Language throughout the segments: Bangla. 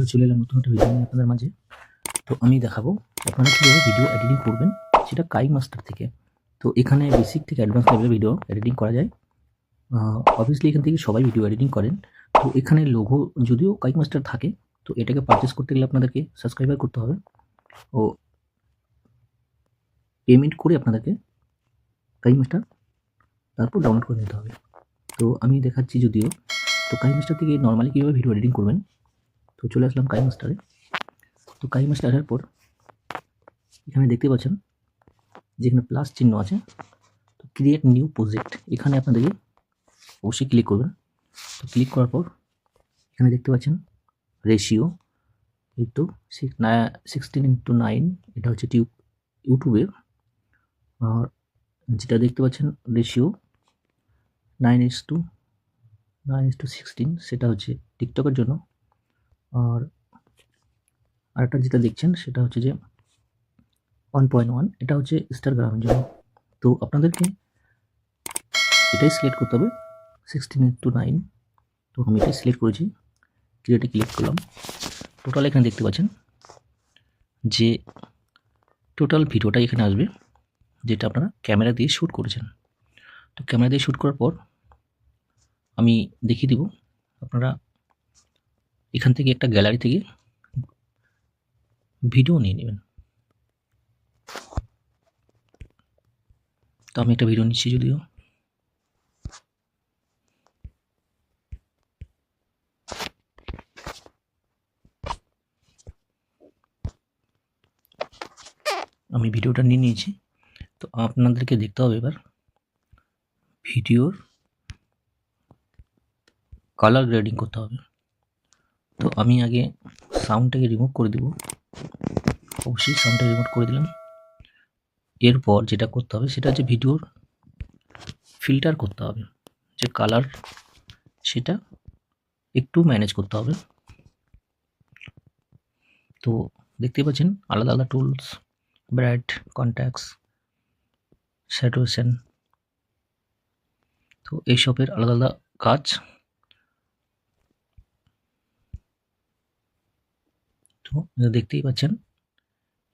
আবারও চলে এলাম নতুন একটা ভিডিও নিয়ে আপনাদের মাঝে। তো আমি দেখাবো আপনারা কীভাবে ভিডিও এডিটিং করবেন, সেটা কাইমাস্টার থেকে। তো এখানে বেসিক থেকে অ্যাডভান্স লেভেলের ভিডিও এডিটিং করা যায়। অবভিয়াসলি এখান থেকে সবাই ভিডিও এডিটিং করেন। তো এখানে লোগো যদিও কাইমাস্টার থাকে, তো এটাকে পারচেস করতে গেলে আপনাদেরকে সাবস্ক্রাইবার করতে হবে ও পেমেন্ট করে আপনাদেরকে কাইমাস্টার তারপর ডাউনলোড করে নিতে হবে। তো আমি দেখাচ্ছি যদিও। তো কাইমাস্টার থেকে নর্মালি কীভাবে ভিডিও এডিটিং করবেন, তো চলে আসলাম কাইমাস্টারে। তো কাইমাস্টার আসার পর এখানে দেখতে পাচ্ছেন যেখানে প্লাস চিহ্ন আছে, তো ক্রিয়েট নিউ প্রজেক্ট, এখানে আপনাদেরকে অবশ্যই ক্লিক করবেন। তো ক্লিক করার পর এখানে দেখতে পাচ্ছেন রেশিও একটু 16:9, এটা হচ্ছে ইউটিউবের। আর যেটা দেখতে পাচ্ছেন রেশিও 9:16, সেটা হচ্ছে টিকটকের জন্য। আর আরেকটা যেটা দেখছেন সেটা হচ্ছে যে 1.1, এটা হচ্ছে ইনস্টাগ্রামের জন্য। তো আপনাদেরকে এটাই সিলেক্ট করতে হবে 16:9। তো আমি এটাই সিলেক্ট করেছি, ক্রিয়েটে ক্লিক করলাম। টোটাল এখানে দেখতে পাচ্ছেন যে টোটাল ভিডিওটা এখানে আসবে, যেটা আপনারা ক্যামেরা দিয়ে শ্যুট করেছেন। তো ক্যামেরা দিয়ে শ্যুট করার পর আমি দেখিয়ে দিব, আপনারা এখান থেকে একটা গ্যালারি থেকে ভিডিও নিয়ে নেবেন। তো আমি একটা ভিডিও নিচ্ছি যদিও। আমি ভিডিওটা নিয়ে নিয়েছি। তো আপনাদেরকে দেখতে হবে এবার ভিডিওর কালার গ্রেডিং করতে হবে। তো আমি আগে সাউন্ডটাকে রিমুভ করে দেব, অবশ্যই সাউন্ডটা রিমুভ করে দিলাম। এরপর যেটা করতে হবে সেটা হচ্ছে ভিডিওর ফিল্টার করতে হবে, যে কালার সেটা একটু ম্যানেজ করতে হবে। তো দেখতে পাচ্ছেন আলাদা আলাদা টুলস, ব্রাইট, কন্ট্যাক্টস, স্যাচুরেশন, তো এইসবের আলাদা আলাদা কাজ। তো দেখতেই পাচ্ছেন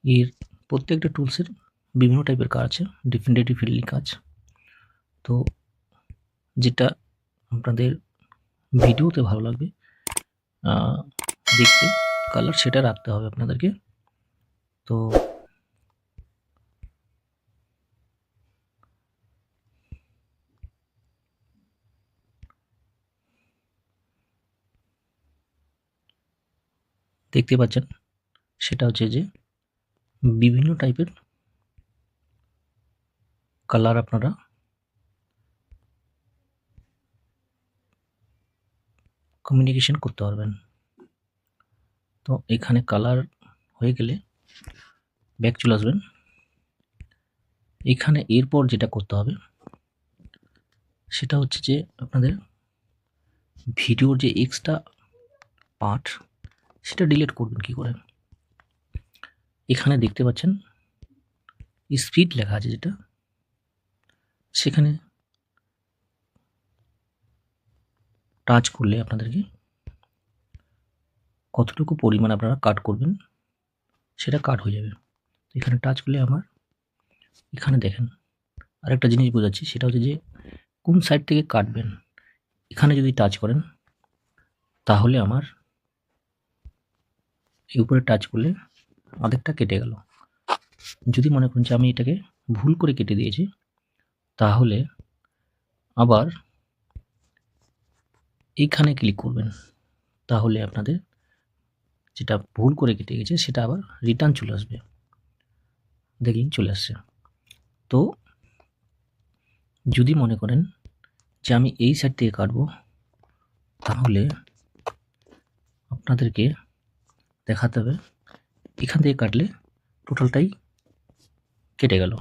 এর প্রত্যেকটা টুলসের বিভিন্ন টাইপের কাজ আছে, ডিফারেন্ট কাজ। তো যেটা আপনাদের ভিডিওতে ভালো লাগবে দেখতে, কালার সেটা রাখতে হবে আপনাদেরকে। তো দেখতে পাচ্ছেন সেটা হচ্ছে যে বিভিন্ন টাইপের কালার আপনারা কমিউনিকেশন করতে পারবেন। তো এখানে কালার হয়ে গেলে ব্যাক চলে আসবেন। এখানে এরপর যেটা করতে হবে সেটা হচ্ছে যে আপনাদের ভিডিওর যে এক্সট্রা পার্ট সেটা ডিলিট করবেন কি করে। এখানে দেখতে পাচ্ছেন স্পিড লেখা আছে, যেটা সেখানে টাচ করলে আপনাদেরকে কতটুকু পরিমাণ আপনারা কাট করবেন সেটা কাট হয়ে যাবে। এখানে টাচ করলে আমার এখানে দেখেন আরেকটা জিনিস বোঝাচ্ছি, সেটা হচ্ছে যে কোন সাইড থেকে কাটবেন। এখানে যদি টাচ করেন তাহলে আমার এই উপরে টাচ করলে অর্ধেকটা কেটে গেল। যদি মনে করেন যে আমি এটাকে ভুল করে কেটে দিয়েছি, তাহলে আবার এইখানে ক্লিক করবেন, তাহলে আপনাদের যেটা ভুল করে কেটে গেছে সেটা আবার রিটার্ন চলে আসবে। দেখলেন চলে আসছে। তো যদি মনে করেন যে আমি এই সাইড থেকে কাটবো, তাহলে আপনাদেরকে দেখাতে হবে এখান থেকে কাটলে টোটালটাই কেটে গেল।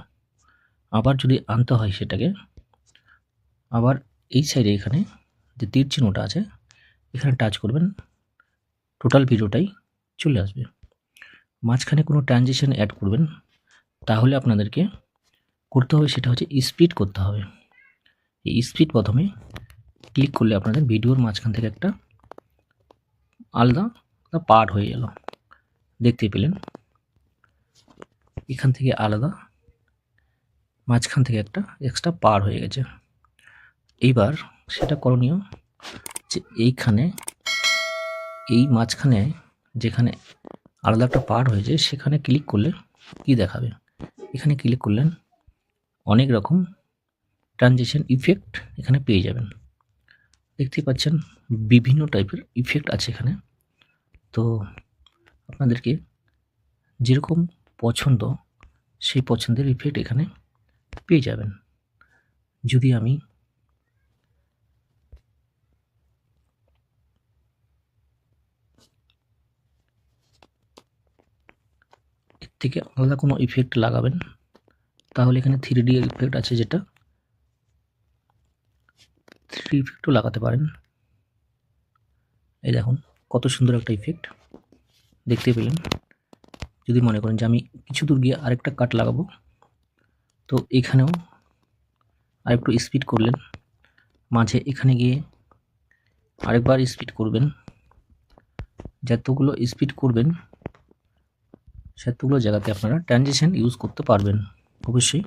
আবার যদি আনতে হয় সেটাকে, আবার এই সাইডে এখানে যে তীর চিহ্নটা আছে এখানে টাচ করবেন, টোটাল ভিডিওটাই চলে আসবে। মাঝখানে কোনো ট্রানজিশন অ্যাড করবেন, তাহলে আপনাদেরকে করতে হবে সেটা হচ্ছে স্পিড করতে হবে। এই স্পিড প্রথমে ক্লিক করলে আপনাদের ভিডিওর মাঝখান থেকে একটা আলাদা পার্ট হয়ে গেল, দেখতে পেলেন। এখান থেকে আলাদা, মাঝখান থেকে একটা এক্সট্রা পার হয়ে গেছে। এইবার সেটা করণীয় যে এইখানে, এই মাঝখানে যেখানে আলাদা একটা পার্ট হয়েছে সেখানে ক্লিক করলে কি দেখাবে, এখানে ক্লিক করলেন অনেক রকম ট্রানজিশন ইফেক্ট এখানে পেয়ে যাবেন। দেখতেই পাচ্ছেন বিভিন্ন টাইপের ইফেক্ট আছে এখানে। তো আপনাদেরকে যেরকম পছন্দ সেই পছন্দের ইফেক্ট এখানে পেয়ে যাবেন। যদি আমি এর থেকে আলাদা কোনো ইফেক্ট লাগাবেন তাহলে এখানে 3D ইফেক্ট আছে, যেটা 3D ইফেক্টও লাগাতে পারেন। এই দেখুন কত সুন্দর একটা ইফেক্ট দেখতে পেলেন। যদি মনে করেন যে আমি কিছু দূর গিয়ে আরেকটা কাট লাগাবো, তো এখানেও আরেকটু স্পিড করলেন, মাঝে এখানে গিয়ে আরেকবার স্পিড করবেন। যতগুলো স্পিড করবেন সেতগুলো জায়গাতে আপনারা ট্রানজিশন ইউজ করতে পারবেন অবশ্যই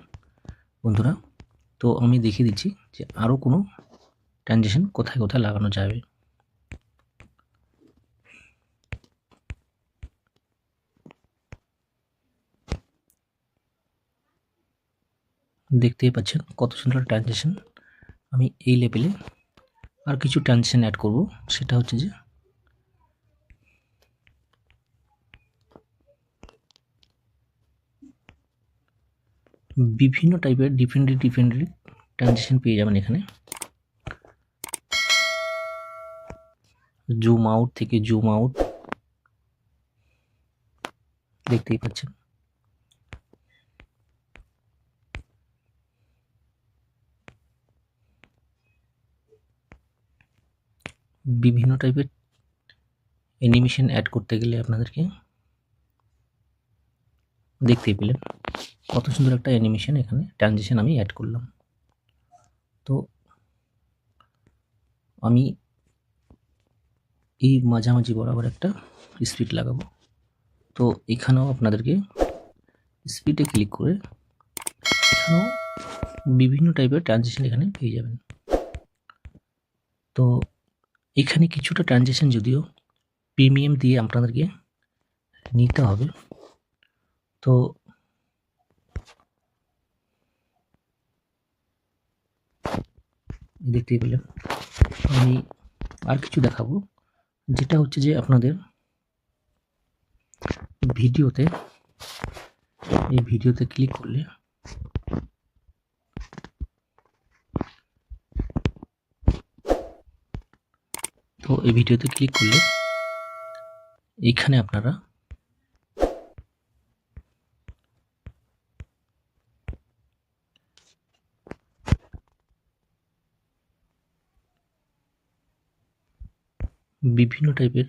বন্ধুরা। তো আমি দেখিয়ে দিচ্ছি যে আরও কোনো ট্রানজিশন কোথায় কোথায় লাগানো যাবে। দেখতেই পাচ্ছেন কত সুন্দর ট্রানজিশন। আমি এই লেভেলে আর কিছু ট্রানজিশন অ্যাড করব, সেটা হচ্ছে যে বিভিন্ন টাইপের ডিফারেন্ট ট্রানজিশন পেয়ে যাবেন এখানে। জুম আউট থেকে জুম আউট দেখতেই পাচ্ছেন। বিভিন্ন টাইপের অ্যানিমেশন অ্যাড করতে গেলে আপনাদেরকে দেখতেই পেলেন কত সুন্দর একটা অ্যানিমেশন এখানে ট্রানজিশন আমি অ্যাড করলাম। তো আমি এই মাঝামাঝি বরাবর একটা স্পিড লাগাবো। তো এখানেও আপনাদেরকে স্পিডে ক্লিক করে এখানেও বিভিন্ন টাইপের ট্রানজিশন এখানে পেয়ে যাবেন। তো এখানে কিছুটা ট্রানজিশন যদিও প্রিমিয়াম দিয়ে আপনাদেরকে নিতে হবে। তো দেখতেই পেলেন। আমি আর কিছু দেখাবো, যেটা হচ্ছে যে আপনাদের ভিডিওতে, এই ভিডিওতে ক্লিক করলে তো এই ভিডিওতে ক্লিক করলে এইখানে আপনারা বিভিন্ন টাইপের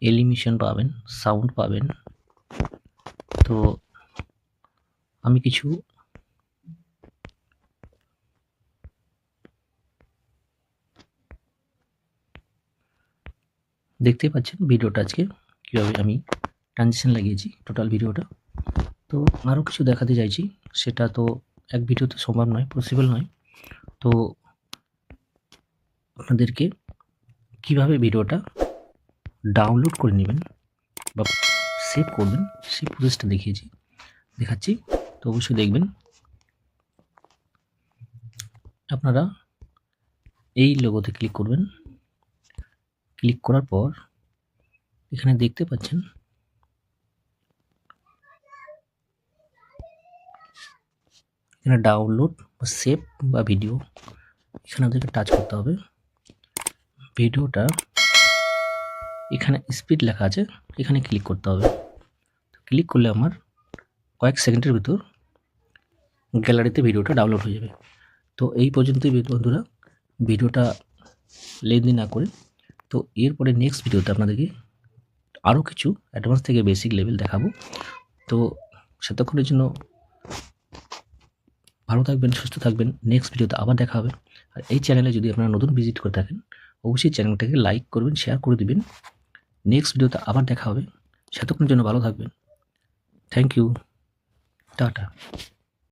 এলিমিশন পাবেন, সাউন্ড পাবেন। তো আমি কিছু দেখতে পাচ্ছেন ভিডিওটা আজকে কীভাবে আমি ট্রানজিশন লাগিয়েছি টোটাল ভিডিওটা। তো আরও কিছু দেখাতে চাইছি, সেটা তো এক ভিডিওতে সম্ভব নয়, পসিবল নয়। তো আপনাদেরকে কিভাবে ভিডিওটা ডাউনলোড করে নেবেন বা সেভ করবেন সেই প্রসেসটা দেখাচ্ছি। তো অবশ্যই দেখবেন। আপনারা এই লোগোতে ক্লিক করবেন, ক্লিক করার পর এখানে দেখতে পাচ্ছেন এখানে ডাউনলোড বা সেভ বা ভিডিও, এখানে আমাদেরকে টাচ করতে হবে। ভিডিওটা এখানে স্পিড লেখা আছে, এখানে ক্লিক করতে হবে। ক্লিক করলে আমার কয়েক সেকেন্ডের ভিতর গ্যালারিতে ভিডিওটা ডাউনলোড হয়ে যাবে। তো এই পর্যন্তই বন্ধুরা, ভিডিওটা লেন্দি না করে। তো এরপরে নেক্সট ভিডিওতে আপনাদেরকে আরও কিছু অ্যাডভান্স থেকে বেসিক লেভেল দেখাবো। তো সেতক্ষণের জন্য ভালো থাকবেন, সুস্থ থাকবেন। নেক্সট ভিডিওতে আবার দেখা হবে। আর এই চ্যানেলে যদি আপনারা নতুন ভিজিট করে থাকেন, অবশ্যই চ্যানেলটাকে লাইক করবেন, শেয়ার করে দিবেন। নেক্সট ভিডিওতে আবার দেখা হবে। সেতক্ষণের জন্য ভালো থাকবেন। Thank you. টাটা।